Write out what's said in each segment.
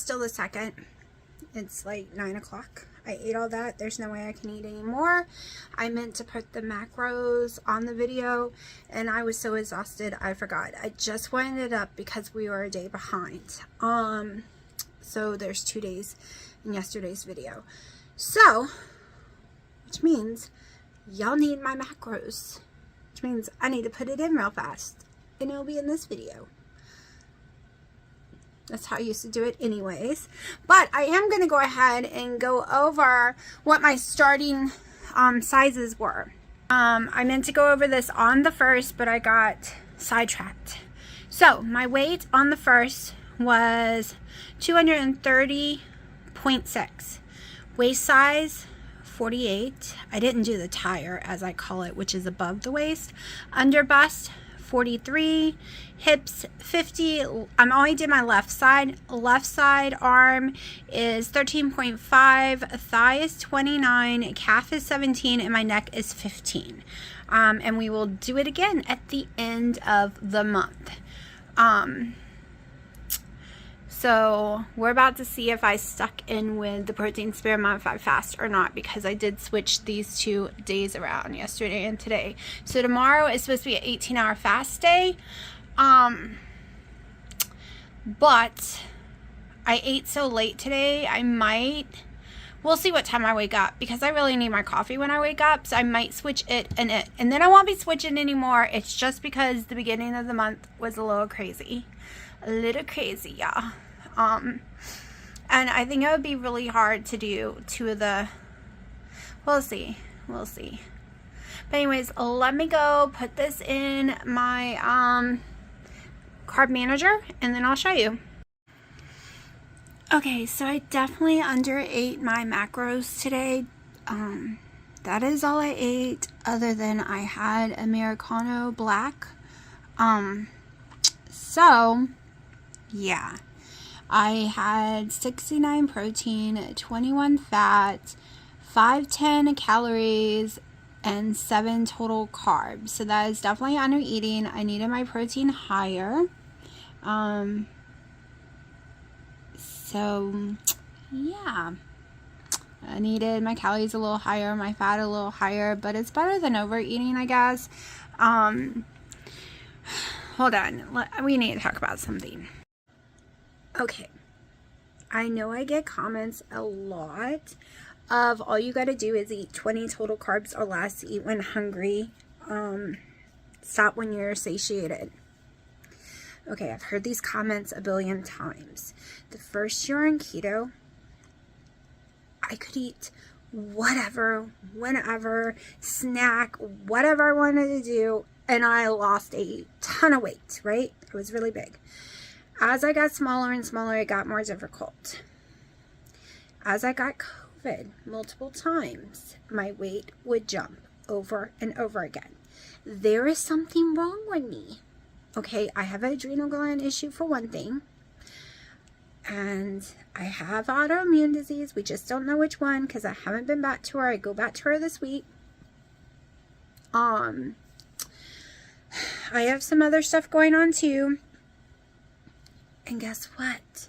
still the 2nd. It's like 9 o'clock. I ate all that. There's no way I can eat any more. I meant to put the macros on the video and I was so exhausted I forgot. I just wound it up because we were a day behind. So there's 2 days in yesterday's video. So, which means y'all need my macros. Which means I need to put it in real fast. And it'll be in this video. That's how I used to do it anyways. But I am going to go ahead and go over what my starting sizes were. I meant to go over this on the 1st, but I got sidetracked. So my weight on the 1st was 230.6. Waist size 48. I didn't do the tire, as I call it, which is above the waist. Under bust 43. Hips 50. I'm only did my left side. Left side arm is 13.5. Thigh is 29. Calf is 17, and my neck is 15. And we will do it again at the end of the month. So we're about to see if I stuck in with the protein spirit modified fast or not, because I did switch these 2 days around, yesterday and today. So tomorrow is supposed to be an 18-hour fast day. But I ate so late today, we'll see what time I wake up, because I really need my coffee when I wake up. So I might switch it, and then I won't be switching anymore. It's just because the beginning of the month was a little crazy, y'all. And I think it would be really hard to do 2 of the, we'll see. But anyways, let me go put this in my carb manager, and then I'll show you. Okay, so I definitely underate my macros today. That is all I ate, other than I had Americano black. So yeah, I had 69 protein, 21 fat, 510 calories, and 7 total carbs. So that is definitely under eating. I needed my protein higher. So yeah, I needed my calories a little higher, my fat a little higher, but it's better than overeating, I guess. Hold on, we need to talk about something. Okay, I know I get comments a lot of all you got to do is eat 20 total carbs or less, eat when hungry, stop when you're satiated. Okay, I've heard these comments a billion times. The first year on keto, I could eat whatever, whenever, snack, whatever I wanted to do, and I lost a ton of weight, right? I was really big. As I got smaller and smaller, it got more difficult. As I got COVID multiple times, my weight would jump over and over again. There is something wrong with me. Okay, I have an adrenal gland issue for one thing. And I have autoimmune disease. We just don't know which one because I haven't been back to her. I go back to her this week. I have some other stuff going on too. And guess what?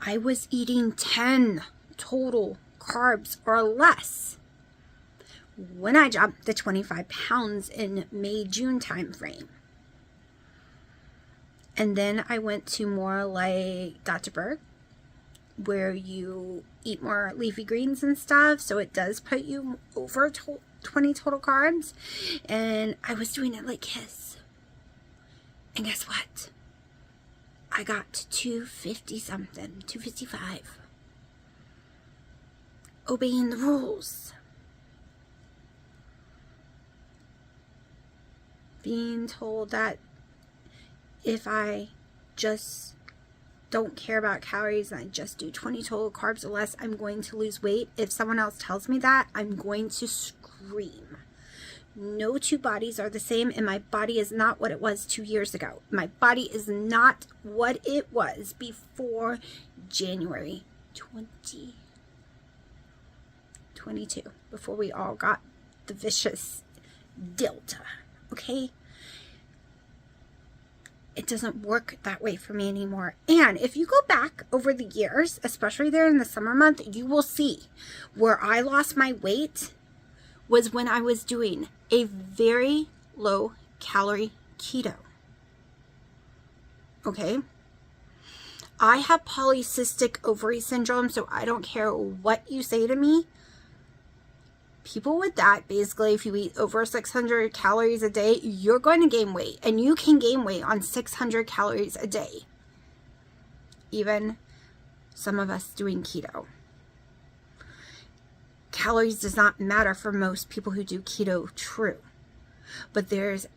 I was eating 10 total carbs or less when I jumped the 25 pounds in May-June time frame. And then I went to more like Dr. Berg, where you eat more leafy greens and stuff. So it does put you over 20 total carbs. And I was doing it like his. And guess what? I got to 250 something, 255. Obeying the rules. Being told that if I just don't care about calories and I just do 20 total carbs or less, I'm going to lose weight. If someone else tells me that, I'm going to scream. No two bodies are the same, and my body is not what it was 2 years ago. My body is not what it was before January 2022, before we all got the vicious Delta, okay? it doesn't work that way for me anymore. And if you go back over the years, especially there in the summer month, you will see where I lost my weight was when I was doing a very low calorie keto. Okay. I have polycystic ovary syndrome, so I don't care what you say to me. People with that, basically, if you eat over 600 calories a day, you're going to gain weight. And you can gain weight on 600 calories a day. Even some of us doing keto. Calories does not matter for most people who do keto, true. But there's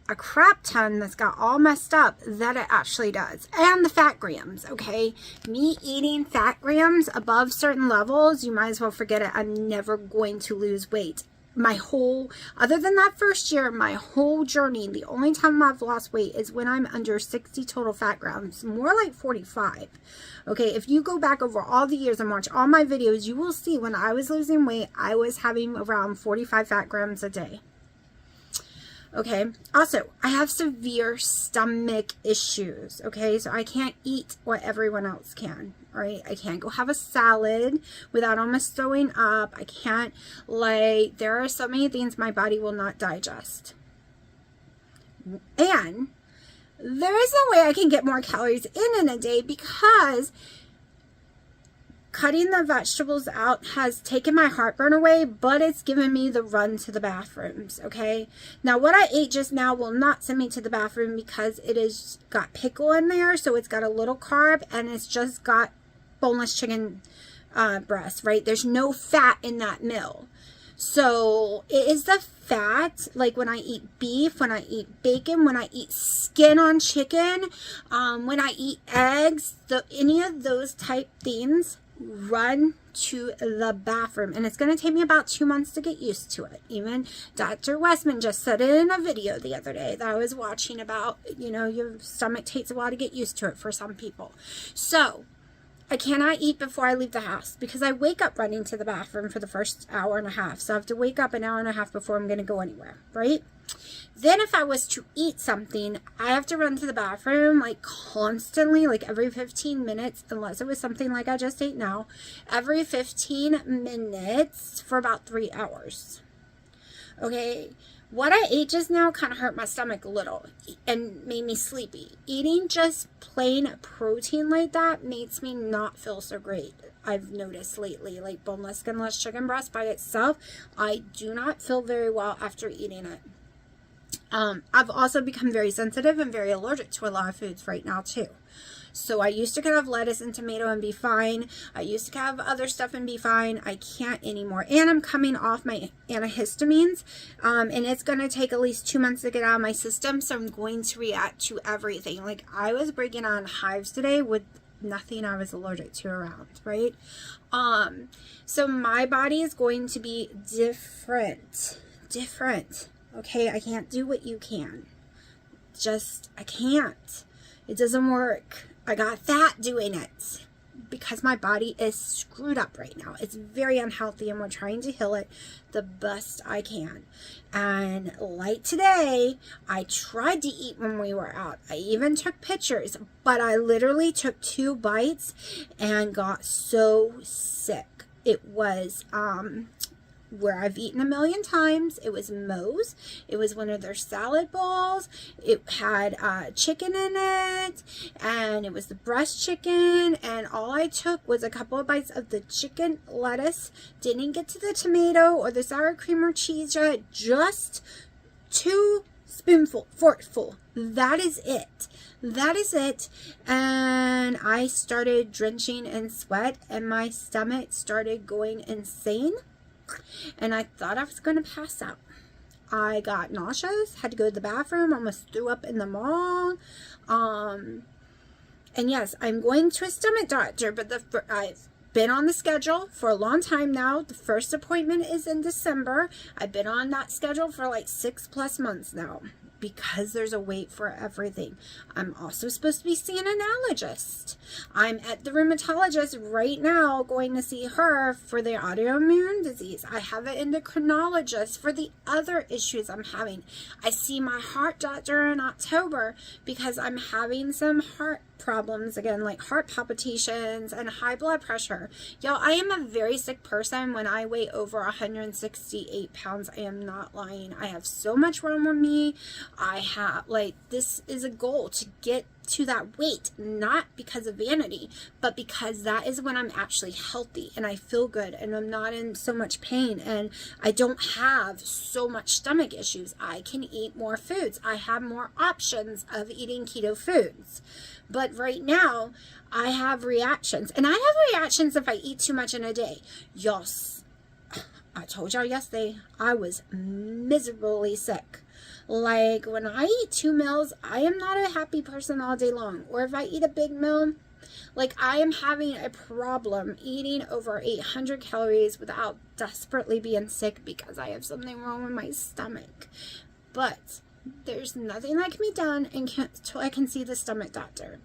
a crap ton that's got all messed up that it actually does. And the fat grams, okay? Me eating fat grams above certain levels, you might as well forget it. I'm never going to lose weight. Other than that first year, my whole journey, the only time I've lost weight is when I'm under 60 total fat grams, more like 45. Okay, if you go back over all the years and watch all my videos, you will see when I was losing weight, I was having around 45 fat grams a day. Okay, also, I have severe stomach issues, okay, so I can't eat what everyone else can, all right? I can't go have a salad without almost throwing up. I can't, there are so many things my body will not digest. And there is no way I can get more calories in a day because cutting the vegetables out has taken my heartburn away, but it's given me the run to the bathrooms, okay? Now, what I ate just now will not send me to the bathroom because it has got pickle in there, so it's got a little carb, and it's just got boneless chicken breast, right? There's no fat in that meal. So it is the fat, like when I eat beef, when I eat bacon, when I eat skin on chicken, when I eat eggs, any of those type things run to the bathroom, and it's going to take me about 2 months to get used to it. Even Dr. Westman just said it in a video the other day that I was watching about, your stomach takes a while to get used to it for some people. So I cannot eat before I leave the house because I wake up running to the bathroom for the first hour and a half. So I have to wake up an hour and a half before I'm going to go anywhere, right? Then if I was to eat something, I have to run to the bathroom constantly, every 15 minutes, unless it was something like I just ate now, every 15 minutes for about 3 hours. Okay, what I ate just now kind of hurt my stomach a little and made me sleepy. Eating just plain protein like that makes me not feel so great. I've noticed lately, boneless, skinless chicken breast by itself, I do not feel very well after eating it. I've also become very sensitive and very allergic to a lot of foods right now too. So I used to have lettuce and tomato and be fine. I used to have other stuff and be fine. I can't anymore. And I'm coming off my antihistamines. And it's going to take at least 2 months to get out of my system. So I'm going to react to everything. I was breaking on hives today with nothing I was allergic to around, right? So my body is going to be different. Okay, I can't do what you can. I can't. It doesn't work. I got fat doing it because my body is screwed up right now. It's very unhealthy and we're trying to heal it the best I can. And today, I tried to eat when we were out. I even took pictures, but I literally took 2 bites and got so sick. It was, where I've eaten a million times. It was Moe's. It was one of their salad bowls. It had chicken in it, and it was the breast chicken, and all I took was a couple of bites of the chicken lettuce. Didn't get to the tomato or the sour cream or cheese yet. Just 2 forkful. That is it. And I started drenching in sweat, and my stomach started going insane. And I thought I was going to pass out. I got nauseous, had to go to the bathroom, almost threw up in the mall. And yes, I'm going to a stomach doctor, but I've been on the schedule for a long time now. The first appointment is in December. I've been on that schedule for 6+ months now. because there's a wait for everything. I'm also supposed to be seeing an allergist. I'm at the rheumatologist right now going to see her for the autoimmune disease. I have an endocrinologist for the other issues I'm having. I see my heart doctor in October because I'm having some heart problems again, like heart palpitations and high blood pressure. Y'all, I am a very sick person. When I weigh over 168 pounds, I am not lying. I have so much wrong with me. I have, like, this is a goal to get to that weight, not because of vanity, but because that is when I'm actually healthy and I feel good and I'm not in so much pain and I don't have so much stomach issues. I can eat more foods. I have more options of eating keto foods. But right now, I have reactions. And I have reactions if I eat too much in a day. Yes, I told y'all yesterday, I was miserably sick. Like, when I eat 2 meals, I am not a happy person all day long. Or if I eat a big meal, like, I am having a problem eating over 800 calories without desperately being sick because I have something wrong with my stomach. But there's nothing that can be done until I can see the stomach doctor.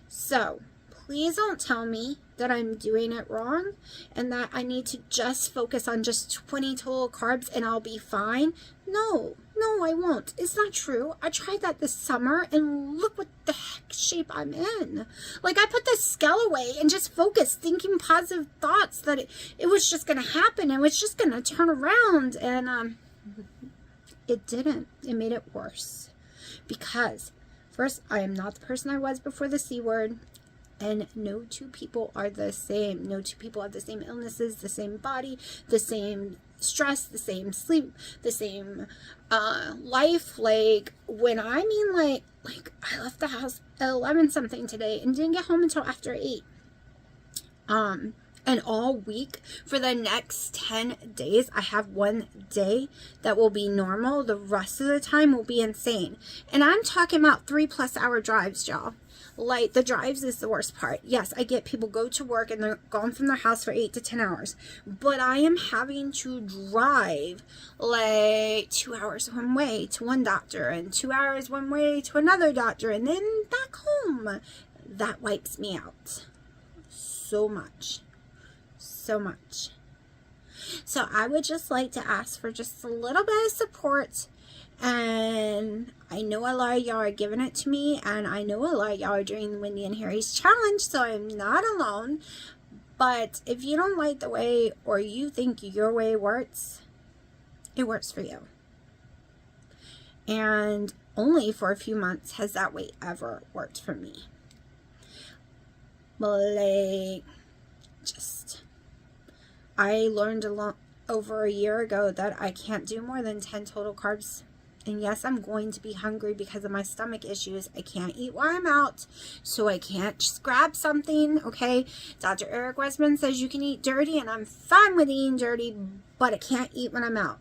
So please don't tell me that I'm doing it wrong and that I need to just focus on just 20 total carbs and I'll be fine. No, I won't. It's not true. I tried that this summer and look what the heck shape I'm in. Like, I put the scale away and just focused, thinking positive thoughts that it was just going to happen. It was just going to turn around, and it didn't. It made it worse. Because, first, I am not the person I was before the C word. And no two people are the same. No two people have the same illnesses, the same body, the same stress, the same sleep, the same life. Like, when I mean, like I left the house at 11 something today and didn't get home until after 8. And all week for the next 10 days, I have one day that will be normal. The rest of the time will be insane. And I'm talking about 3+ hour drives, y'all. Like, the drives is the worst part. Yes, I get people go to work and they're gone from their house for 8 to 10 hours. But I am having to drive like 2 hours one way to one doctor and 2 hours one way to another doctor and then back home. That wipes me out so much. So much. So I would just like to ask for just a little bit of support. And I know a lot of y'all are giving it to me, and I know a lot of y'all are doing Wendy and Harry's challenge, so I'm not alone. But if you don't like the way, or you think your way works, it works for you. And only for a few months has that way ever worked for me. But like, just, I learned over a year ago that I can't do more than 10 total carbs. And yes, I'm going to be hungry because of my stomach issues. I can't eat while I'm out, so I can't just grab something, okay? Dr. Eric Westman says you can eat dirty, and I'm fine with eating dirty, but I can't eat when I'm out.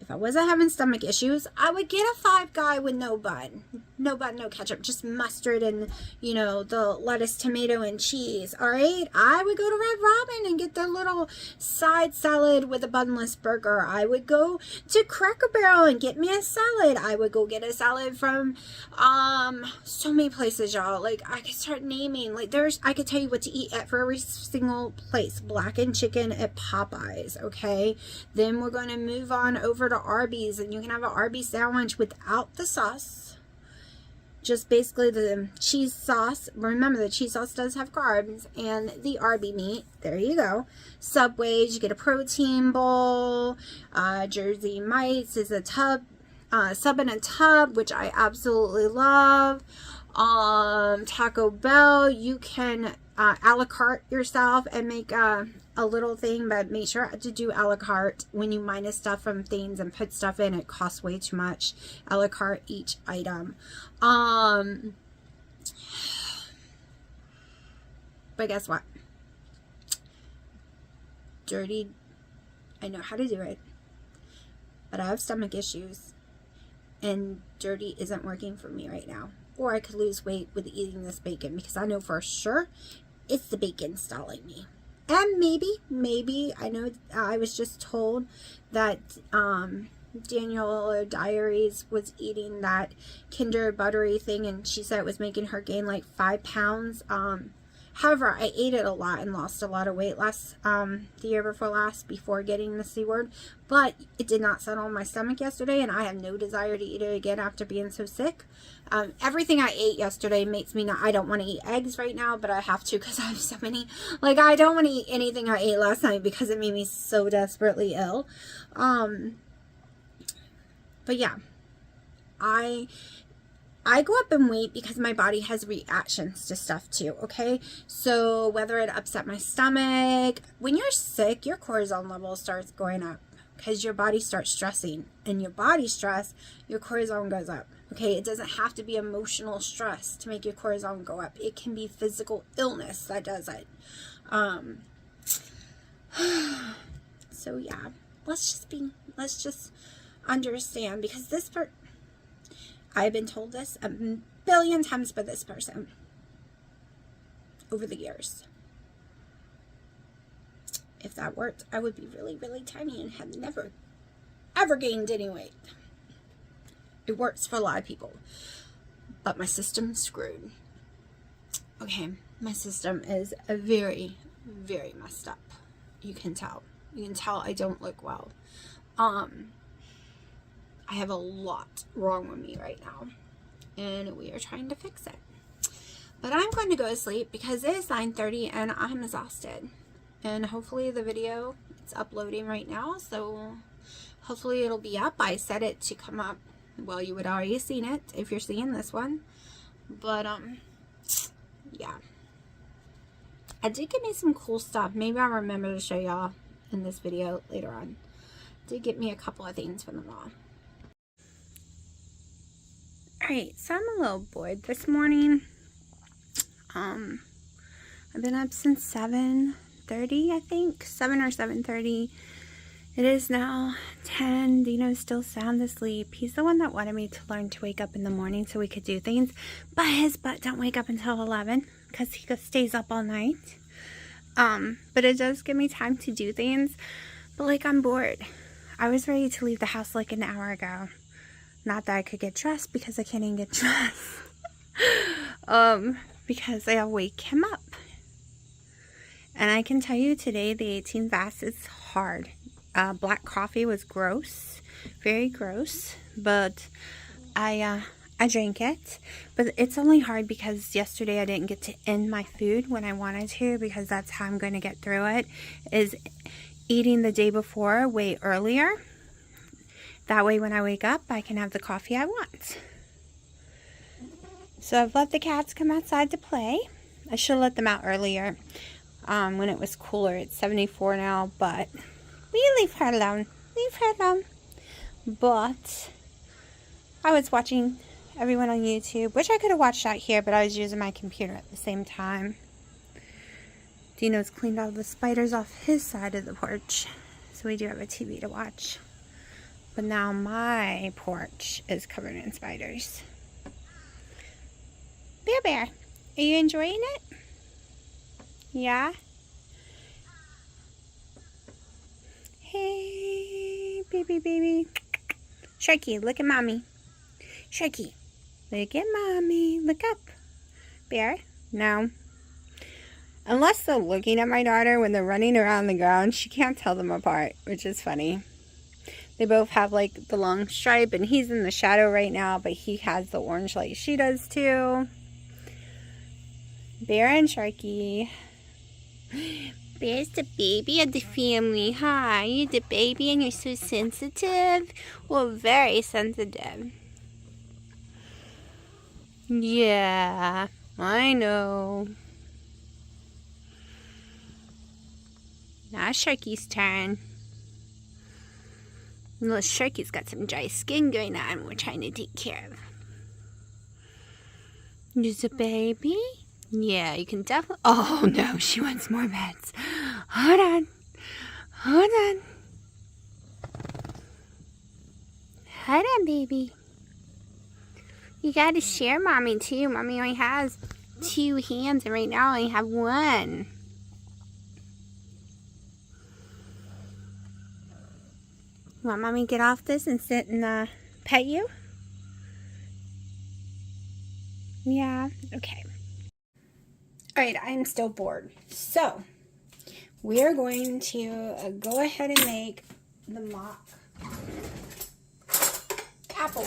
If I wasn't having stomach issues, I would get a Five Guy with no bun. No bun, no ketchup, just mustard and, you know, the lettuce, tomato, and cheese, all right? I would go to Red Robin and get the little side salad with a bunless burger. I would go to Cracker Barrel and get me a salad. I would go get a salad from so many places, y'all. Like, I could start naming. Like, I could tell you what to eat at for every single place. Blackened chicken at Popeyes, okay? Then we're going to move on over to Arby's, and you can have an Arby's sandwich without the sauce. Just basically the cheese sauce. Remember, the cheese sauce does have carbs, and the Arby meat. There you go. Subways, you get a protein bowl. Jersey Mike's is a sub in a tub, which I absolutely love. Taco Bell, you can a la carte yourself and make a little thing, but make sure to do a la carte. When you minus stuff from things and put stuff in, it costs way too much. A la carte each item. But guess what? Dirty, I know how to do it, but I have stomach issues, and dirty isn't working for me right now. Or I could lose weight with eating this bacon, because I know for sure it's the bacon stalling me. And maybe, I know I was just told that Daniel Diaries was eating that Kinder buttery thing, and she said it was making her gain like 5 pounds. However, I ate it a lot and lost a lot of weight the year before last, before getting the C word, but it did not settle in my stomach yesterday, and I have no desire to eat it again after being so sick. Everything I ate yesterday makes me I don't want to eat eggs right now, but I have to because I have so many. Like, I don't want to eat anything I ate last night because it made me so desperately ill. But yeah, I go up in weight because my body has reactions to stuff too, okay? So whether it upset my stomach, when you're sick, your cortisol level starts going up because your body starts stressing. And your body stress, your cortisol goes up, okay? It doesn't have to be emotional stress to make your cortisol go up. It can be physical illness that does it. So yeah, let's just understand, because this part, I've been told this a billion times by this person over the years. If that worked, I would be really, really tiny and have never, ever gained any weight. It works for a lot of people, but my system's screwed. Okay, my system is very, very messed up. You can tell. You can tell I don't look well. I have a lot wrong with me right now, and we are trying to fix it. But I'm going to go to sleep because it is 9:30 and I'm exhausted. And hopefully the video, it's uploading right now, so hopefully it'll be up. I set it to come up, well, you would already seen it if you're seeing this one. But yeah, I did get me some cool stuff. Maybe I'll remember to show y'all in this video later on. Did get me a couple of things from the mall. Alright, so I'm a little bored this morning. I've been up since 7:30, I think. 7 or 7:30. It is now 10. Dino's still sound asleep. He's the one that wanted me to learn to wake up in the morning so we could do things. But his butt don't wake up until 11 because he stays up all night. But it does give me time to do things. But like, I'm bored. I was ready to leave the house like an hour ago. Not that I could get dressed because I can't even get dressed. Because I wake him up. And I can tell you today the 18 fast is hard. Black coffee was gross. Very gross. But I drank it. But it's only hard because yesterday I didn't get to end my food when I wanted to, because that's how I'm going to get through it, is eating the day before way earlier. That way when I wake up, I can have the coffee I want. So I've let the cats come outside to play. I should have let them out earlier when it was cooler. It's 74 now, but we leave her alone. Leave her alone. But I was watching everyone on YouTube, which I could have watched out here, but I was using my computer at the same time. Dino's cleaned all the spiders off his side of the porch, so we do have a TV to watch. But now my porch is covered in spiders. Bear, are you enjoying it? Yeah? Hey, baby. Sharky, look at mommy. Sharky, look at mommy. Look up. Bear? No. Unless they're looking at my daughter when they're running around the ground, she can't tell them apart, which is funny. They both have like the long stripe, and he's in the shadow right now, but he has the orange like she does too. Bear and Sharky. Bear's the baby of the family, huh? You're the baby and you're so sensitive. Well, very sensitive. Yeah, I know. Now Sharky's turn. Little Sharky's got some dry skin going on we're trying to take care of. There's a baby? Yeah, you can definitely... Oh, no, she wants more meds. Hold on. Hold on. Hold on, baby. You gotta share Mommy, too. Mommy only has 2 hands, and right now I only have 1. Want mommy to get off this and sit and pet you? Yeah, okay. Alright, I'm still bored. So, we are going to go ahead and make the mock apple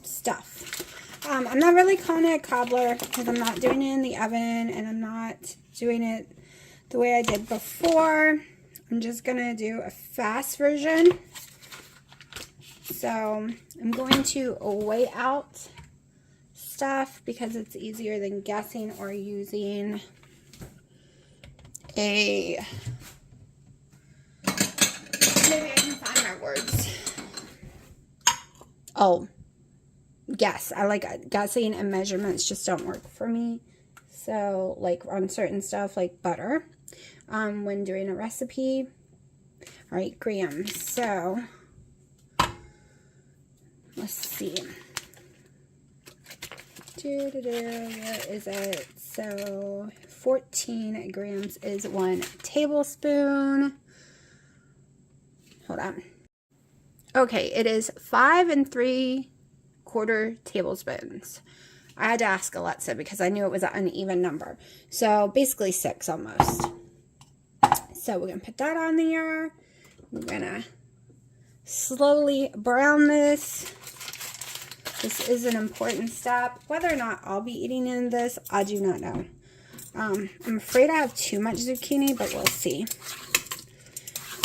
stuff. I'm not really calling it a cobbler because I'm not doing it in the oven and I'm not doing it the way I did before. I'm just going to do a fast version. So I'm going to weigh out stuff because it's easier than guessing or using a, maybe I can find my words. Oh, guess. I like guessing, and measurements just don't work for me. So like on certain stuff like butter, when doing a recipe. All right, grams. So let's see. Where is it? So 14 grams is 1 tablespoon. Hold on. Okay, it is 5 3/4 tablespoons. I had to ask Alexa because I knew it was an uneven number. So basically 6 almost. So we're going to put that on there. We're going to slowly brown this. This is an important step. Whether or not I'll be eating in this, I do not know. I'm afraid I have too much zucchini, but we'll see.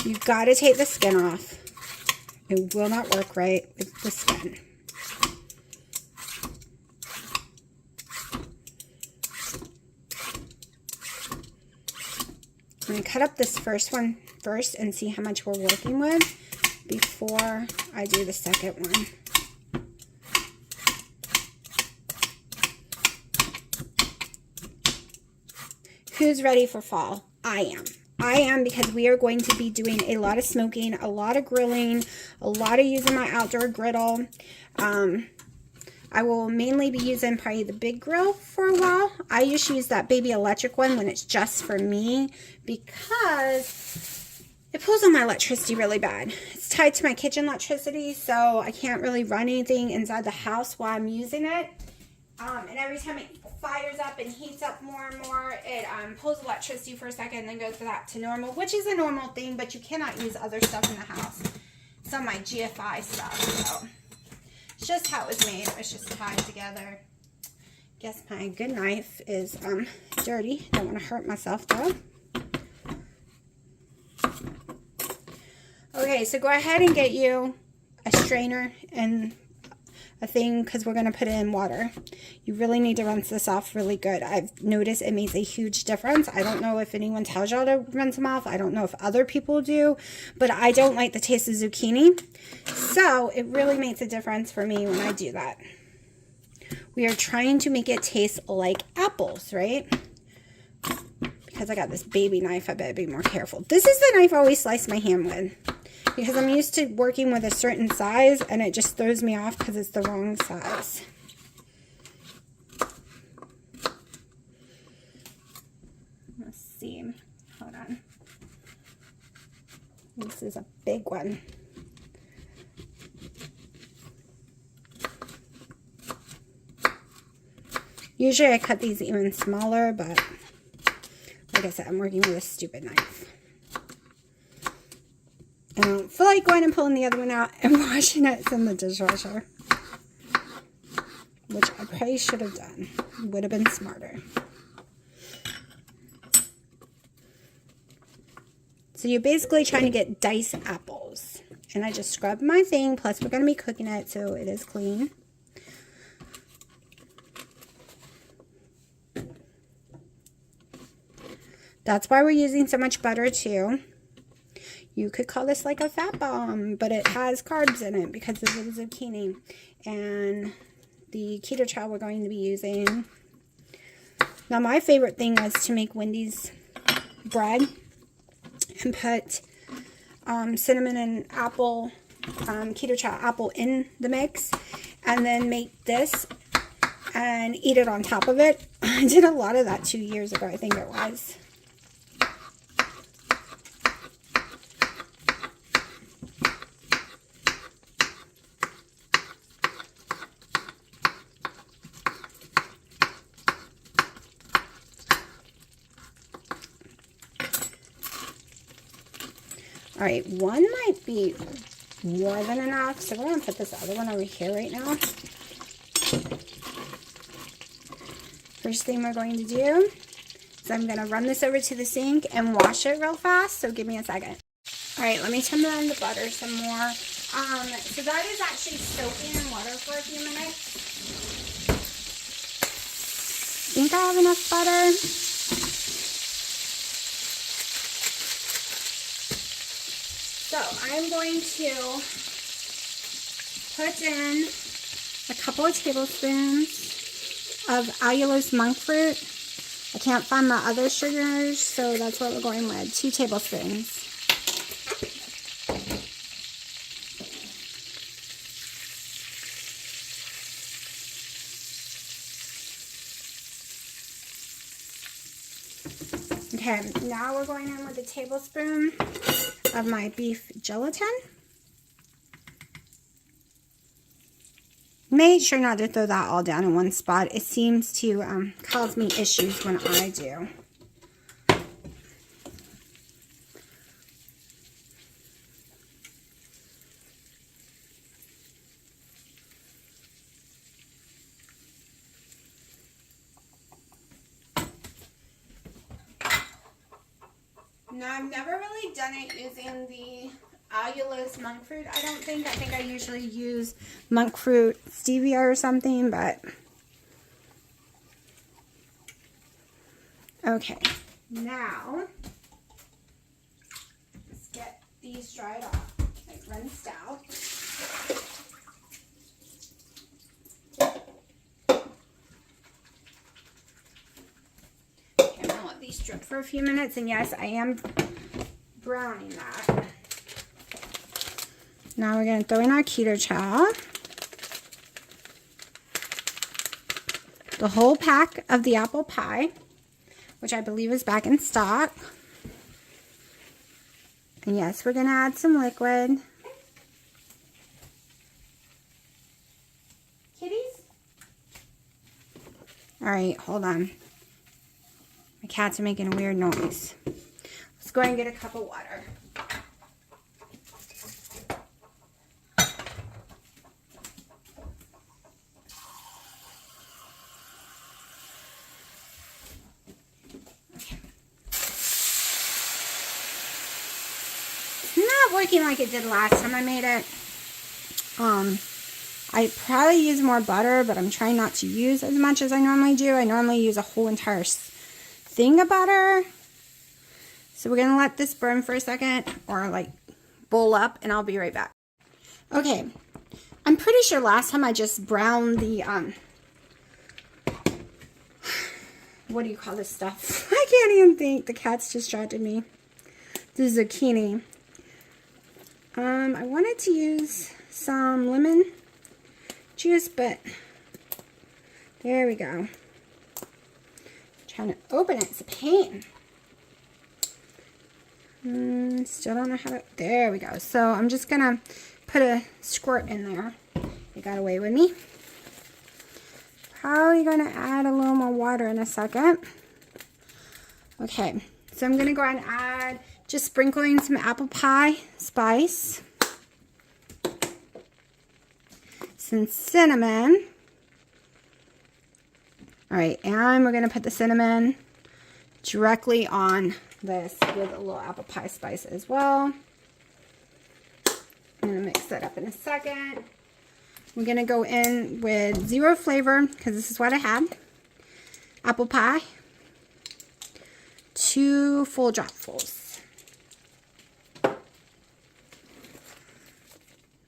You've got to take the skin off. It will not work right with the skin. I'm going to cut up this first one first and see how much we're working with before I do the second one. Who's ready for fall? I am. I am, because we are going to be doing a lot of smoking, a lot of grilling, a lot of using my outdoor griddle. I will mainly be using probably the big grill for a while. I used to use that baby electric one when it's just for me because it pulls on my electricity really bad. It's tied to my kitchen electricity, so I can't really run anything inside the house while I'm using it. And every time it fires up and heats up more and more, it pulls electricity for a second and then goes back to normal, which is a normal thing, but you cannot use other stuff in the house. Some of my GFI stuff, so it's just how it was made. It was just tied together. Guess my good knife is dirty. Don't want to hurt myself though. Okay, so go ahead and get you a strainer and a thing, because we're going to put it in water. You really need to rinse this off really good. I've noticed it makes a huge difference. I don't know if anyone tells y'all to rinse them off. I don't know if other people do, but I don't like the taste of zucchini. So it really makes a difference for me when I do that. We are trying to make it taste like apples, right? Because I got this baby knife, I better be more careful. This is the knife I always slice my ham with, because I'm used to working with a certain size and it just throws me off because it's the wrong size. Let's see. Hold on. This is a big one. Usually I cut these even smaller, but like I said, I'm working with a stupid knife. I don't feel like going and pulling the other one out and washing it in the dishwasher, which I probably should have done. Would have been smarter. So you're basically trying to get diced apples. And I just scrubbed my thing, plus we're going to be cooking it, so it is clean. That's why we're using so much butter too. You could call this like a fat bomb, but it has carbs in it because of the zucchini. And the keto chow we're going to be using. Now my favorite thing was to make Wendy's bread and put cinnamon and apple, keto chow apple in the mix, and then make this and eat it on top of it. I did a lot of that 2 years ago, I think it was. All right, one might be more than enough, so we're going to put this other one over here right now. First thing we're going to do is I'm going to run this over to the sink and wash it real fast, so give me a second. All right, let me turn on the butter some more. So that is actually soaking in water for a few minutes. I think I have enough butter. So I'm going to put in a couple of tablespoons of allulose monk fruit. I can't find my other sugars, so that's what we're going with, 2 tablespoons. Okay, now we're going in with a tablespoon of my beef gelatin. Make sure not to throw that all down in one spot. It seems to cause me issues when I do. Now, I've never really done it using the allulose monk fruit, I don't think. I think I usually use monk fruit stevia or something, but... Okay, now, let's get these dried off, like rinsed out. These drip for a few minutes, and yes, I am browning that. Now we're going to throw in our keto chow, the whole pack of the apple pie, which I believe is back in stock, and yes, we're going to add some liquid. Kitties? All right, hold on. My cats are making a weird noise. Let's go ahead and get a cup of water. Okay. It's not working like it did last time I made it. I probably use more butter, but I'm trying not to use as much as I normally do. I normally use a whole entire thing of butter. So we're going to let this burn for a second, or like boil up, and I'll be right back. Okay, I'm pretty sure last time I just browned the, what do you call this stuff? I can't even think. The cat's distracted me. The zucchini. I wanted to use some lemon juice, but there we go. Trying to open it, it's a pain. Still don't know how to, there we go. So I'm just gonna put a squirt in there. It got away with me. Probably gonna add a little more water in a second. Okay, so I'm gonna go ahead and add, just sprinkling some apple pie spice, some cinnamon. All right, and we're gonna put the cinnamon directly on this with a little apple pie spice as well. I'm gonna mix that up in a second. We're gonna go in with 0 flavor, because this is what I had. Apple pie. 2 full dropfuls.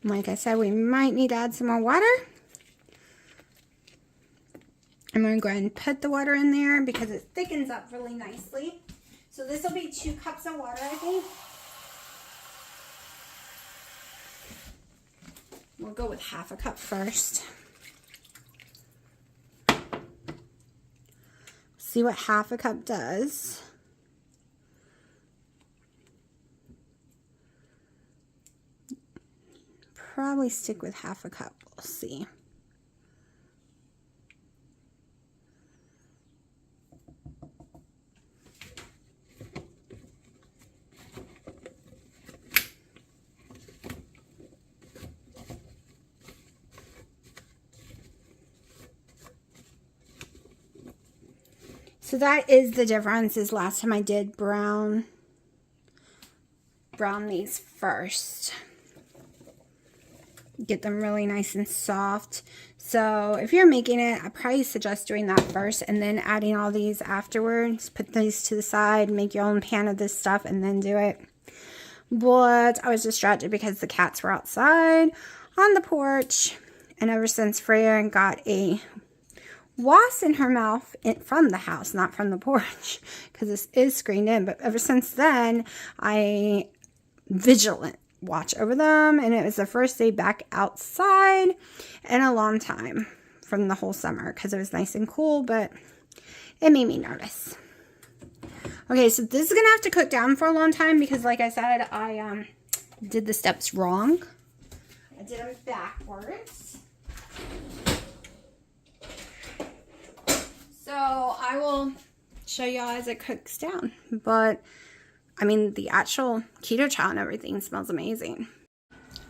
Like I said, we might need to add some more water. I'm going to go ahead and put the water in there because it thickens up really nicely. So this will be 2 cups of water, I think. We'll go with half a cup first. See what half a cup does. Probably stick with half a cup. We'll see. So that is the difference. Is last time I did brown these first. Get them really nice and soft. So if you're making it, I probably suggest doing that first and then adding all these afterwards. Put these to the side, make your own pan of this stuff, and then do it. But I was distracted because the cats were outside on the porch. And ever since Freya got a wasp in her mouth from the house, not from the porch, because this is screened in. But ever since then, I vigilant watch over them, and it was the first day back outside in a long time from the whole summer because it was nice and cool, but it made me nervous. Okay, so this is gonna have to cook down for a long time because, like I said, I did the steps wrong. I did them backwards. So I will show y'all as it cooks down, but I mean, the actual keto chow and everything smells amazing.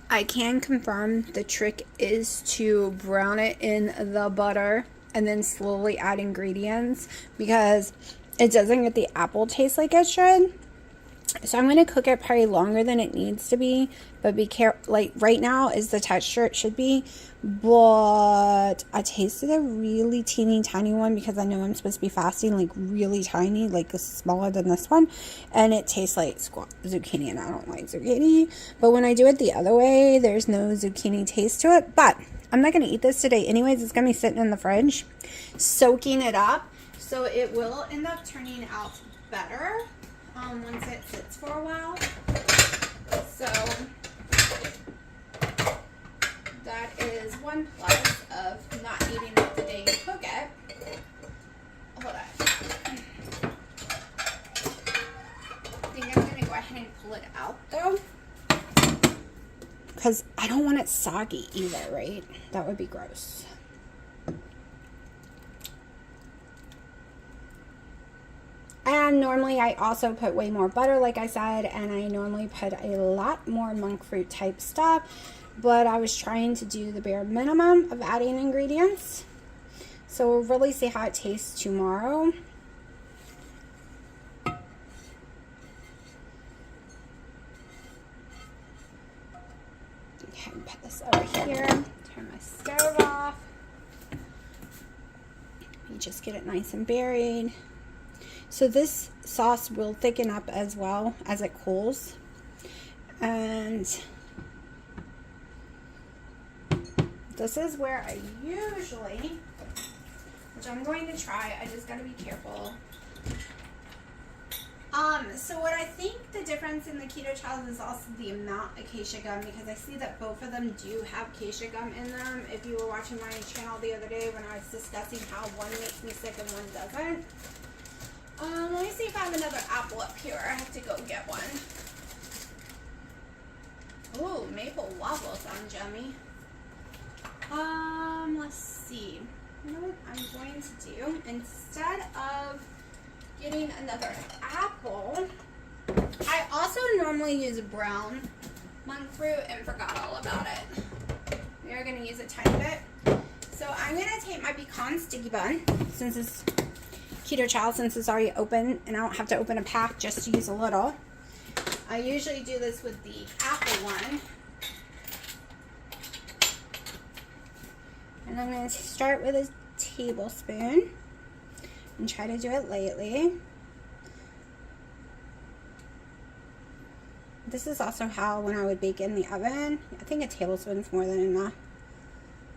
I can confirm the trick is to brown it in the butter and then slowly add ingredients because it doesn't get the apple taste like it should. So I'm going to cook it probably longer than it needs to be, but be careful. Like right now is the texture it should be, but I tasted a really teeny tiny one because I know I'm supposed to be fasting, like really tiny, like smaller than this one, and it tastes like zucchini, and I don't like zucchini. But when I do it the other way, there's no zucchini taste to it. But I'm not going to eat this today anyways. It's going to be sitting in the fridge soaking it up, so it will end up turning out better once it sits for a while. So that is one plus of not eating it the day you cook it. Hold on. I think I'm going to go ahead and pull it out though, because I don't want it soggy either, right? That would be gross. And normally I also put way more butter, like I said, and I normally put a lot more monk fruit type stuff, but I was trying to do the bare minimum of adding ingredients. So we'll really see how it tastes tomorrow. Okay, put this over here, turn my stove off. You just get it nice and buried. So this sauce will thicken up as well as it cools. And this is where I usually, which I'm going to try, I just gotta be careful. So what I think the difference in the keto chows is also the amount of acacia gum, because I see that both of them do have acacia gum in them. If you were watching my channel the other day when I was discussing how one makes me sick and one doesn't. Let me see if I have another apple up here. I have to go get one. Ooh, maple waffle sounds yummy. Let's see. You know what I'm going to do? Instead of getting another apple, I also normally use brown monk fruit and forgot all about it. We are going to use a tiny bit. So I'm going to take my pecan sticky bun, since it's keto chow, since it's already open and I don't have to open a pack just to use a little. I usually do this with the apple one. And I'm going to start with a tablespoon and try to do it lightly. This is also how when I would bake in the oven, I think a tablespoon's more than enough.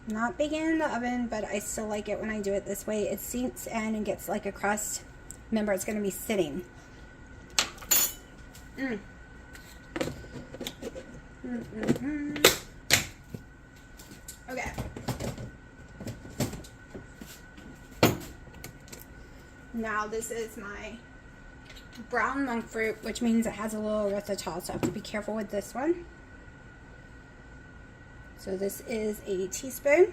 Not baking in the oven, but I still like it when I do it this way. It sinks in and gets like a crust. Remember, it's going to be sitting. Okay. Now this is my brown monk fruit, which means it has a little erythritol, so I have to be careful with this one. So this is a teaspoon.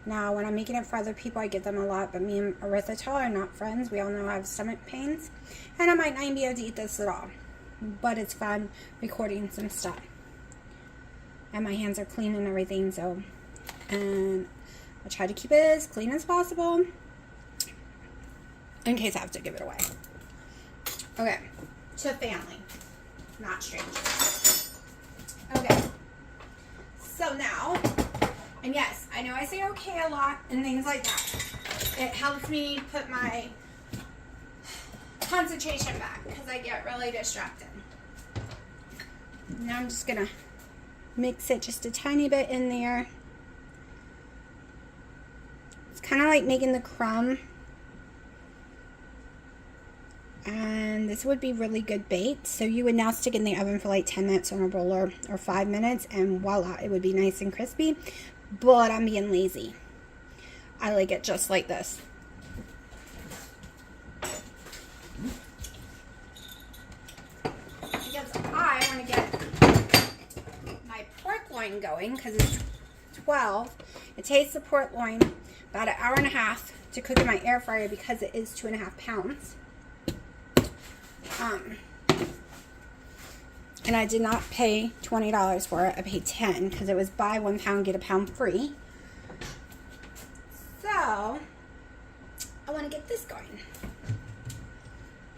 Now, when I'm making it for other people, I get them a lot, but me and erythritol are not friends. We all know I have stomach pains, and I might not be able to eat this at all. But it's fun recording some stuff. And my hands are clean and everything, so, and I try to keep it as clean as possible. in case I have to give it away. Okay, to family, not strangers. Okay, so now, and yes, I know I say okay a lot and things like that. It helps me put my concentration back because I get really distracted. Now I'm just gonna mix it just a tiny bit in there. It's kind of like making the crumb. And this would be really good bait. So you would now stick in the oven for like 10 minutes on a roller or 5 minutes, and voila, it would be nice and crispy. But I'm being lazy. I like it just like this. Because I want to get my pork loin going because it's 12. It takes the pork loin about an hour and a half to cook in my air fryer because it is 2.5 pounds. And I did not pay $20 for it. I paid $10 because it was buy 1 pound, get a pound free. So, I want to get this going.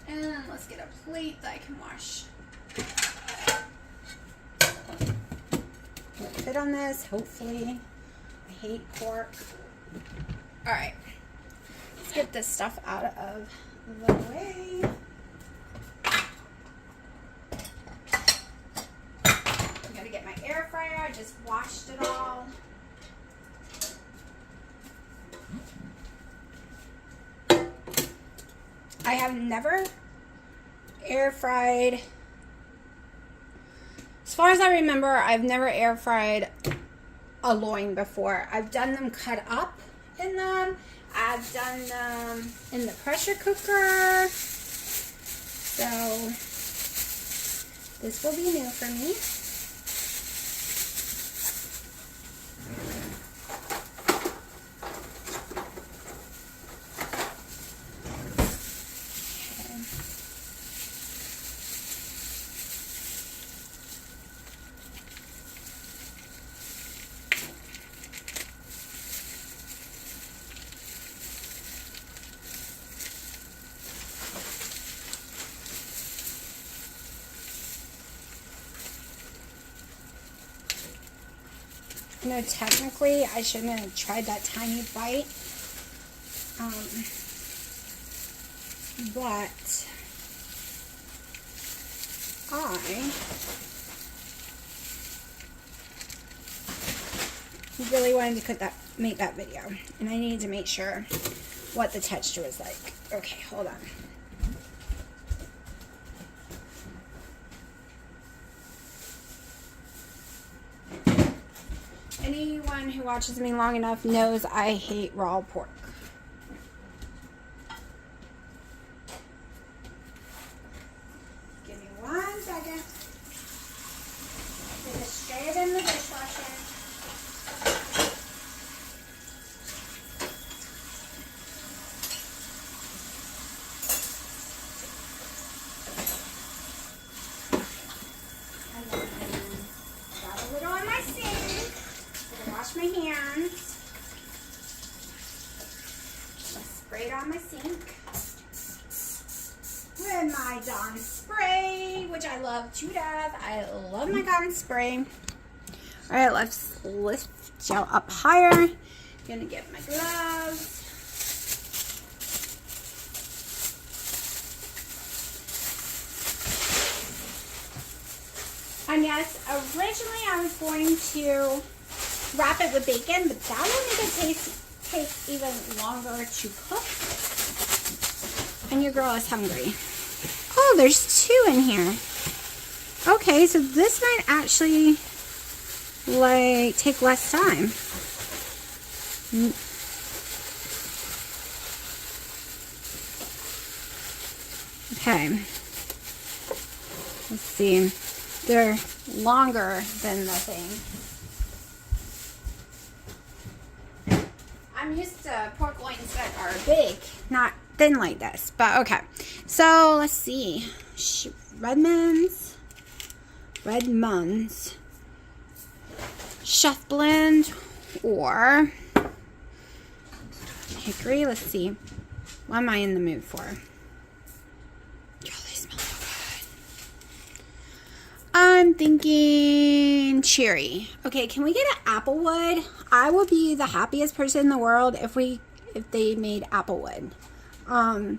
And let's get a plate that I can wash. It'll fit on this, hopefully. I hate pork. Alright. Let's get this stuff out of the way. Get my air fryer. I just washed it all. I have never air fried. As far as I remember, I've never air fried a loin before. I've done them cut up in them. I've done them in the pressure cooker. So this will be new for me. You know, technically, I shouldn't have tried that tiny bite. But I really wanted to make that video. And I needed to make sure what the texture was like. Okay, hold on. Anyone who watches me long enough knows I hate raw pork. Give me 1 second. Put this straight in the dishwasher. And then got a little on my sink. Wash my hands. Spray it on my sink with my Dawn spray, which I love to death. I love my Dawn spray. Alright, let's lift y'all up higher. Gonna get my gloves. And yes, originally I was going to wrap it with bacon, but that will make it take even longer to cook. And your girl is hungry. Oh, there's 2 in here. Okay, so this might actually like take less time. Okay. Let's see. They're longer than the thing. I'm used to pork loins that are big, not thin like this. But okay. So let's see. Redmond's Chef Blend or Hickory. Let's see. What am I in the mood for? God, they smell so good. I'm thinking cherry. Okay, can we get an applewood? I would be the happiest person in the world if they made applewood. And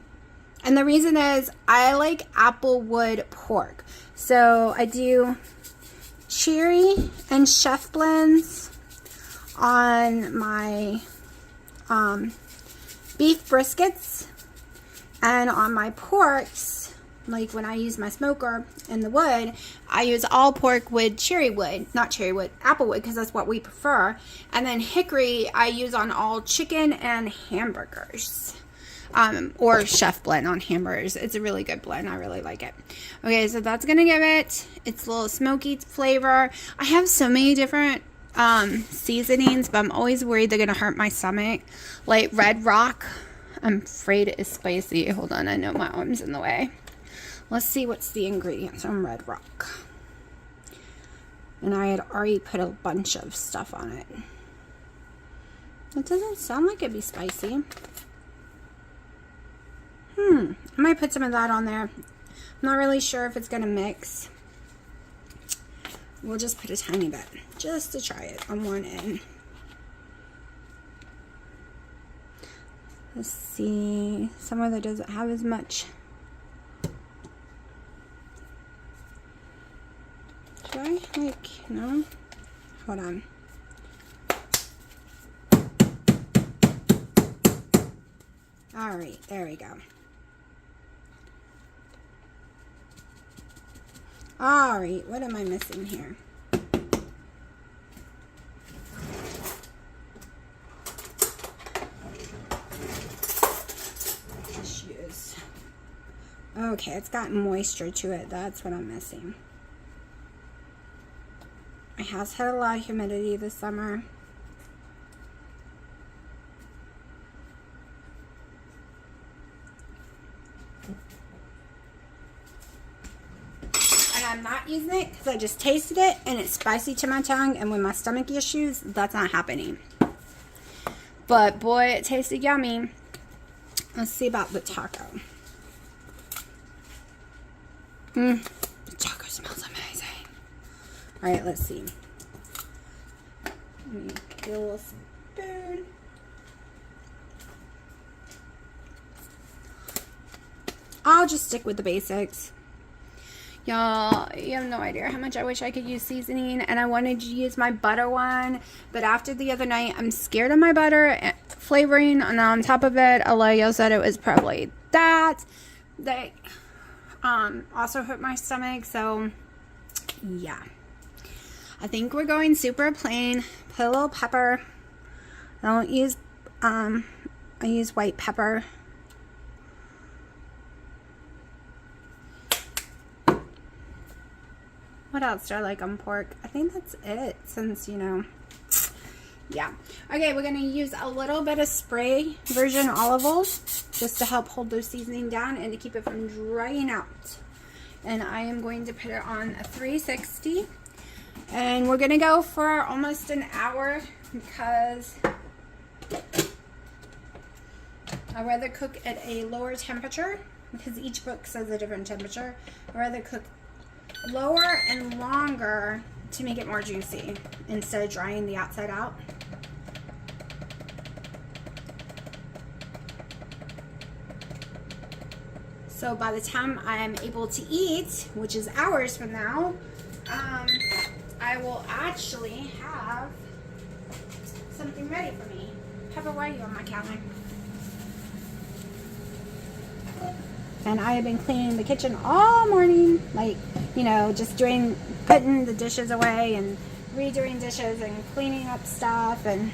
the reason is I like applewood pork. So I do cherry and chef blends on my beef briskets, and on my porks, like when I use my smoker and the wood, I use all pork with cherry wood, not cherry wood, apple wood, because that's what we prefer. And then hickory I use on all chicken and hamburgers, or chef blend on hamburgers. It's a really good blend. I really like it. Okay, so that's gonna give it its little smoky flavor. I have so many different seasonings, but I'm always worried they're gonna hurt my stomach. Like Red Rock, I'm afraid it's spicy. Hold on, I know my arm's in the way. Let's see what's the ingredients on Red Rock. And I had already put a bunch of stuff on it. It doesn't sound like it'd be spicy. I might put some of that on there. I'm not really sure if it's gonna mix. We'll just put a tiny bit, just to try it on one end. Let's see, somewhere that doesn't have as much. Should I, like, no? Hold on. All right, there we go. All right, what am I missing here? Tissues. Okay, it's got moisture to it. That's what I'm missing. It has had a lot of humidity this summer. I'm not using it because I just tasted it and it's spicy to my tongue, and with my stomach issues, that's not happening. But boy, it tasted yummy. Let's see about the taco. The taco smells amazing. All right, let's see. Let me get a little spoon. I'll just stick with the basics. Y'all, you have no idea how much I wish I could use seasoning, and I wanted to use my butter one, but after the other night, I'm scared of my butter flavoring, and on top of it, Olivia said it was probably that also hurt my stomach, so yeah. I think we're going super plain. Put a little pepper. I don't use, I use white pepper. What else do I like on pork? I think that's it, since, you know, yeah. Okay, we're going to use a little bit of spray virgin olive oil just to help hold the seasoning down and to keep it from drying out. And I am going to put it on a 360. And we're going to go for almost an hour because I'd rather cook at a lower temperature, because each book says a different temperature. I'd rather cook lower and longer to make it more juicy instead of drying the outside out. So by the time I am able to eat, which is hours from now, I will actually have something ready for me. Pepper, why are you on my counter? And I have been cleaning the kitchen all morning, like, you know, just putting the dishes away and redoing dishes and cleaning up stuff, and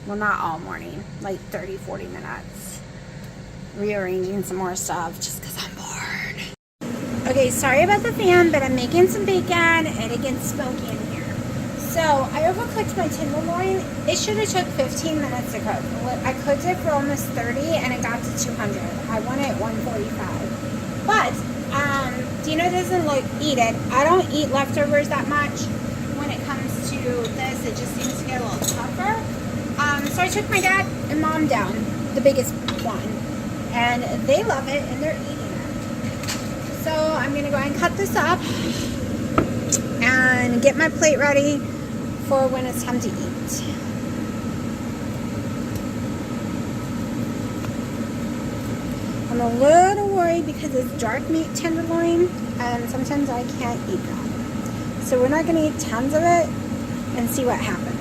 well, not all morning, like 30-40 minutes rearranging some more stuff just because I'm bored. Okay, sorry about the fan, but I'm making some bacon and it gets smoky in here. So I overcooked my tenderloin. It should have took 15 minutes to cook. I cooked it for almost 30 and it got to 200. I want it at 145. But Dino doesn't eat it. I don't eat leftovers that much. When it comes to this, it just seems to get a little tougher. So I took my dad and mom down, the biggest one, and they love it and they're eating it. So I'm going to go ahead and cut this up and get my plate ready for when it's time to eat. I'm a little worried because it's dark meat tenderloin and sometimes I can't eat that. So we're not going to eat tons of it and see what happens.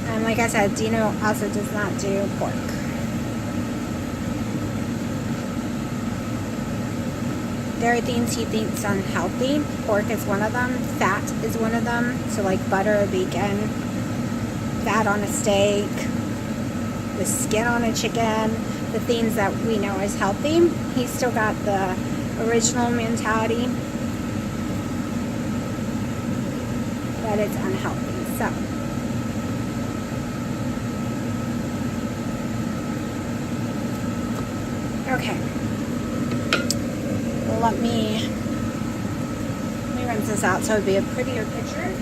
And like I said, Dino also does not do pork. There are things he thinks unhealthy. Pork is one of them. Fat is one of them. So like butter, bacon, fat on a steak, the skin on a chicken, the things that we know is healthy. He's still got the original mentality that it's unhealthy. So okay. Let me rinse this out so it'll be a prettier picture.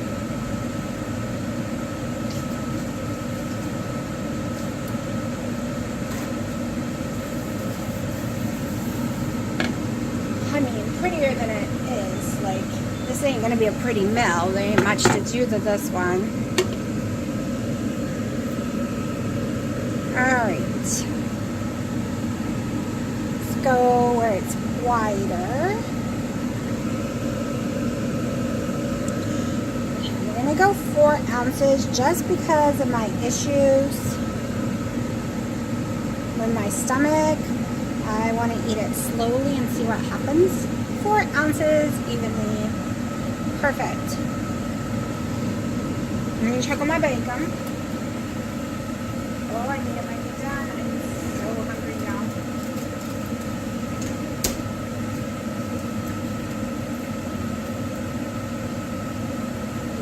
I mean, prettier than it is. Like, this ain't gonna be a pretty meal. There ain't much to do to this one. Alright. Let's go where it's wider. I'm gonna go 4 ounces just because of my issues with my stomach. I want to eat it slowly and see what happens. 4 ounces evenly. Perfect. I'm gonna check on my bacon. Oh, I need it might be done. I'm so hungry now.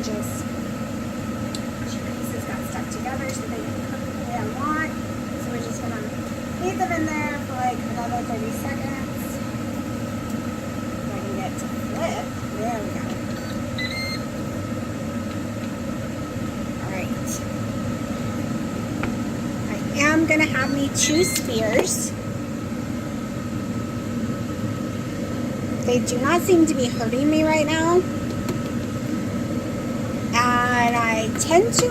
Just pieces got stuck together so they can cook the way I want. So we're just gonna leave them in there for like another 30 seconds. If I can get to flip. There we go. Alright. I am gonna have me 2 spears. They do not seem to be hurting me right now. And I tend to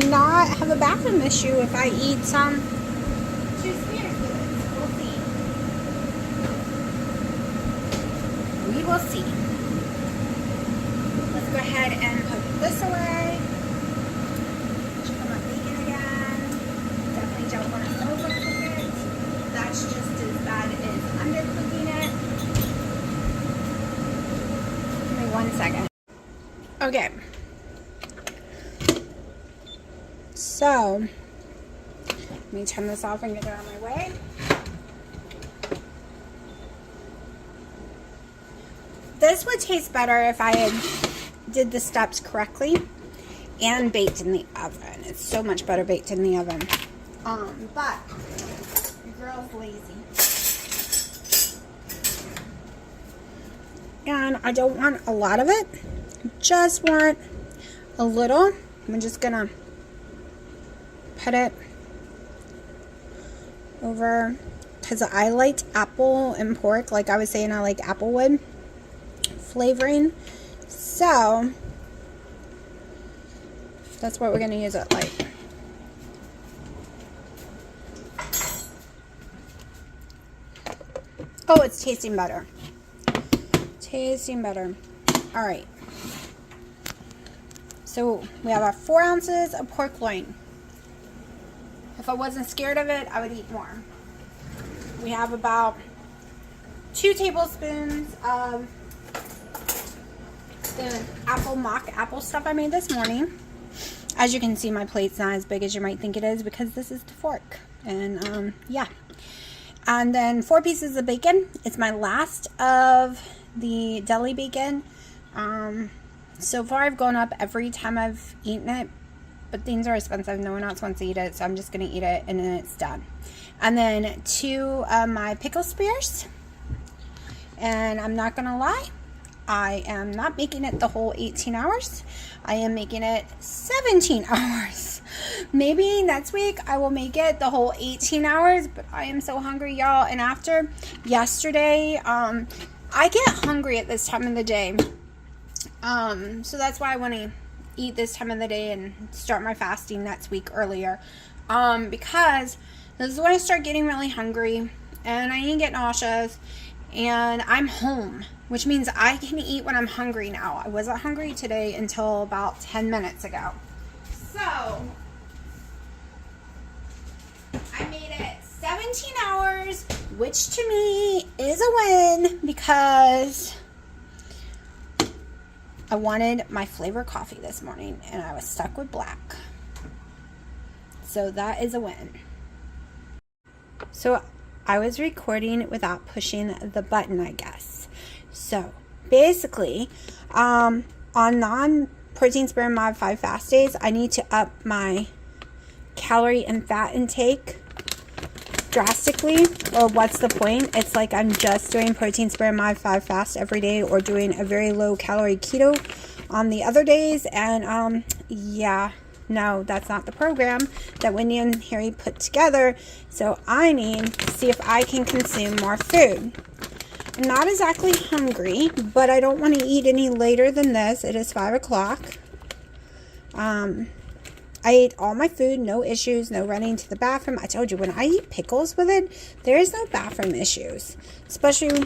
not have a bathroom issue if I eat some 2 spears with it. So we'll see. We will see. Let's go ahead and put this away. Check on my bacon again. Definitely don't want to overcook it. That's just as bad as undercooking it. Give me 1 second. Okay. So, let me turn this off and get it on my way. This would taste better if I had did the steps correctly and baked in the oven. It's so much better baked in the oven. But your girl's lazy. And I don't want a lot of it. Just want a little. I'm just gonna put it over because I liked apple and pork. Like I was saying, I like applewood flavoring. So that's what we're going to use it like. Oh, it's tasting better. Tasting better. All right. So we have our 4 ounces of pork loin. If I wasn't scared of it, I would eat more. We have about 2 tablespoons of the mock apple stuff I made this morning. As you can see, my plate's not as big as you might think it is because this is the fork. And yeah. And then 4 pieces of bacon. It's my last of the deli bacon. So far I've gone up every time I've eaten it but things are expensive. No one else wants to eat it, so I'm just going to eat it, and then it's done. And then 2 of my pickle spears. And I'm not going to lie, I am not making it the whole 18 hours. I am making it 17 hours. Maybe next week I will make it the whole 18 hours, but I am so hungry, y'all. And after yesterday, I get hungry at this time of the day. So that's why I want to eat this time of the day and start my fasting next week earlier. Because this is when I start getting really hungry and I ain't get nauseous. And I'm home, which means I can eat when I'm hungry now. I wasn't hungry today until about 10 minutes ago. So, I made it 17 hours, which to me is a win because I wanted my flavor coffee this morning and I was stuck with black. So that is a win. So I was recording without pushing the button, I guess. So basically, on non-protein spare mod 5 fast days, I need to up my calorie and fat intake drastically, or what's the point? It's like I'm just doing protein spare mod 5 fast every day, or doing a very low calorie keto on the other days. And yeah, no, that's not the program that Wendy and Harry put together. So I need to see if I can consume more food. I'm not exactly hungry, but I don't want to eat any later than this. It is 5 o'clock. I ate all my food, no issues, no running to the bathroom. I told you, when I eat pickles with it, there is no bathroom issues. Especially,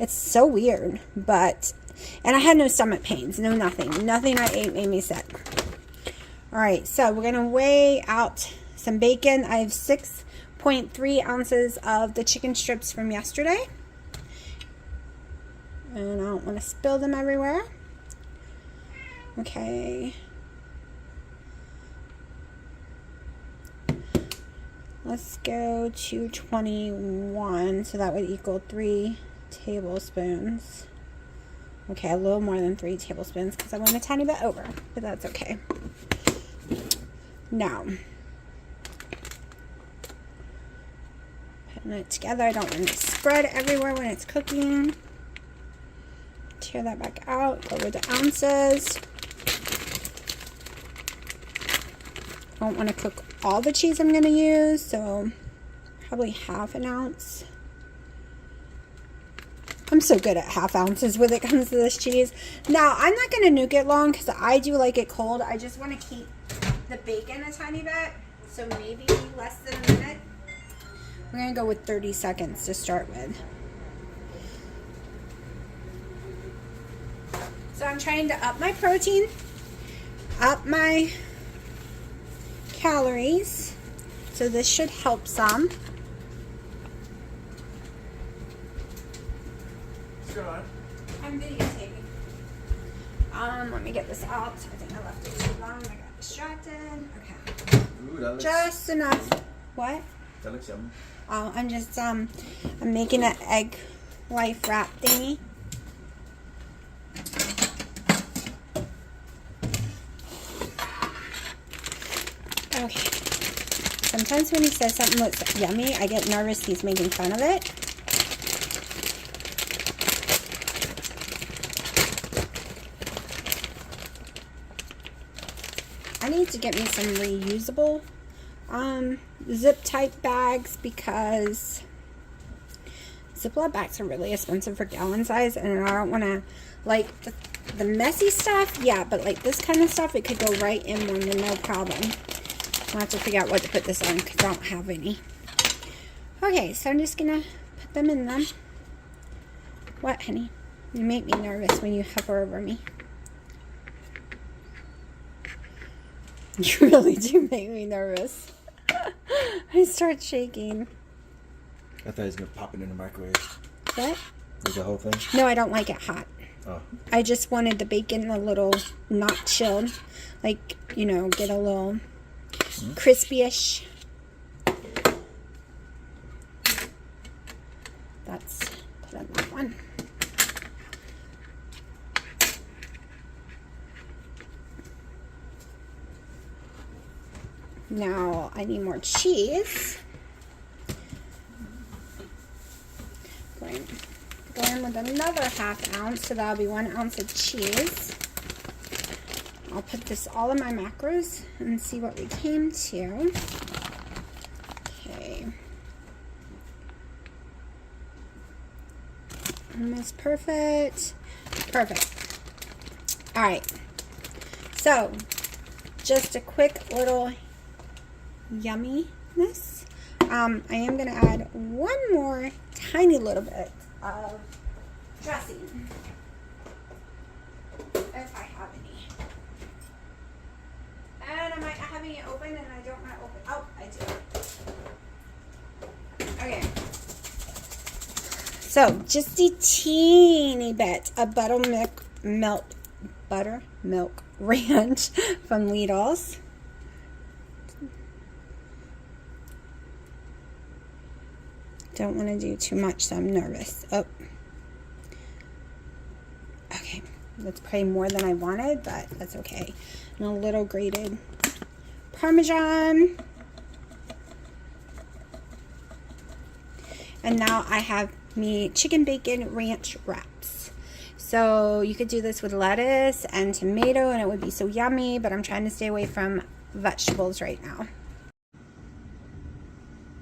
it's so weird, but, and I had no stomach pains, no nothing. Nothing I ate made me sick. All right, so we're going to weigh out some bacon. I have 6.3 ounces of the chicken strips from yesterday. And I don't want to spill them everywhere. Okay. Let's go to 21. So that would equal 3 tablespoons. Okay, a little more than 3 tablespoons because I went a tiny bit over, but that's okay. Now, putting it together. I don't want it to spread everywhere when it's cooking. Tear that back out. Go over the ounces. I don't want to cook all the cheese I'm going to use, so probably half an ounce. I'm so good at half ounces when it comes to this cheese. Now, I'm not going to nuke it long because I do like it cold. I just want to keep the bacon a tiny bit, so maybe less than a minute. We're going to go with 30 seconds to start with. So I'm trying to up my protein, up my calories, so this should help some. What's going on? I'm videotaping. Let me get this out. I think I left it too long. I got distracted. Okay. Ooh, that looks, Just enough. What? that looks yummy. Oh, I'm just I'm making an egg life wrap thingy. Okay. Sometimes when he says something looks yummy, I get nervous he's making fun of it. I need to get me some reusable zip type bags because Ziploc bags are really expensive for gallon size, and I don't want to, like, the messy stuff, yeah, but like this kind of stuff, it could go right in one with no problem. I'll have to figure out what to put this on because I don't have any. Okay, so I'm just gonna put them in them. What, honey? You make me nervous when you hover over me. You really do make me nervous. I start shaking. I thought he was going to pop it in the microwave. What? Like the whole thing? No, I don't like it hot. Oh. I just wanted the bacon a little not chilled. Like, you know, get a little crispy-ish. That's put in that one. Now I need more cheese. Go in with another 1/2 ounce, so that'll be 1 ounce of cheese. I'll put this all in my macros and see what we came to. Okay. Almost perfect. Perfect. All right. So, just a quick little yumminess. I am going to add one more tiny little bit of dressing, if I have any. And I might have any open, and I don't want to open. Oh, I do. Okay. So, just a teeny bit of buttermilk ranch from Lidl's. Don't want to do too much, so I'm nervous. Oh. Okay. That's probably more than I wanted, but that's okay. And a little grated Parmesan. And now I have me chicken bacon ranch wraps. So you could do this with lettuce and tomato and it would be so yummy, but I'm trying to stay away from vegetables right now.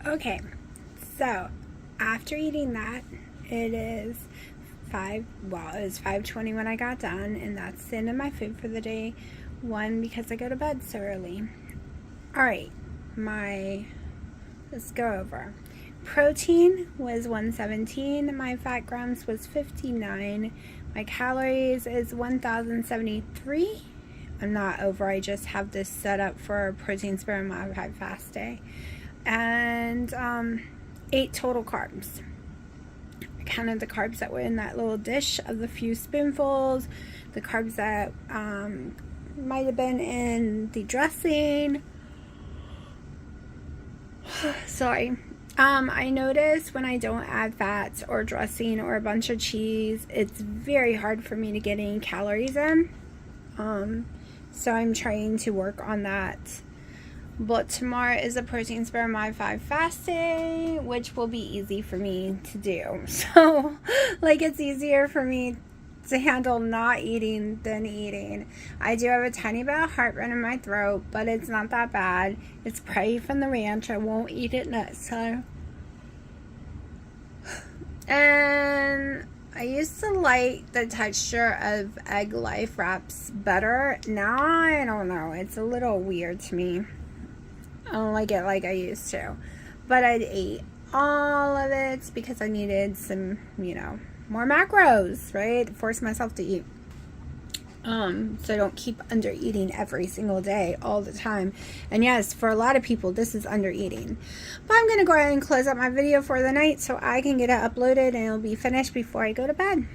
Okay, so after eating that, it is 5:20 when I got done, and that's the end of my food for the day. One, because I go to bed so early. Alright, let's go over. Protein was 117, my fat grams was 59, my calories is 1,073. I'm not over, I just have this set up for a protein sparing modified fast day. And 8 total carbs. I counted the carbs that were in that little dish of the few spoonfuls, the carbs that might have been in the dressing. Sorry. I notice when I don't add fats or dressing or a bunch of cheese, it's very hard for me to get any calories in. So I'm trying to work on that. But tomorrow is a protein spare modified fast day, which will be easy for me to do. So, like, it's easier for me to handle not eating than eating. I do have a tiny bit of heartburn in my throat, but it's not that bad. It's probably from the ranch. I won't eat it next time. And I used to like the texture of Egg Life wraps better. Now I don't know. It's a little weird to me. I don't like it like I used to. But I'd eat all of it because I needed some, more macros, right? Force myself to eat. So I don't keep under eating every single day all the time. And yes, for a lot of people, this is under eating. But I'm going to go ahead and close up my video for the night so I can get it uploaded and it'll be finished before I go to bed.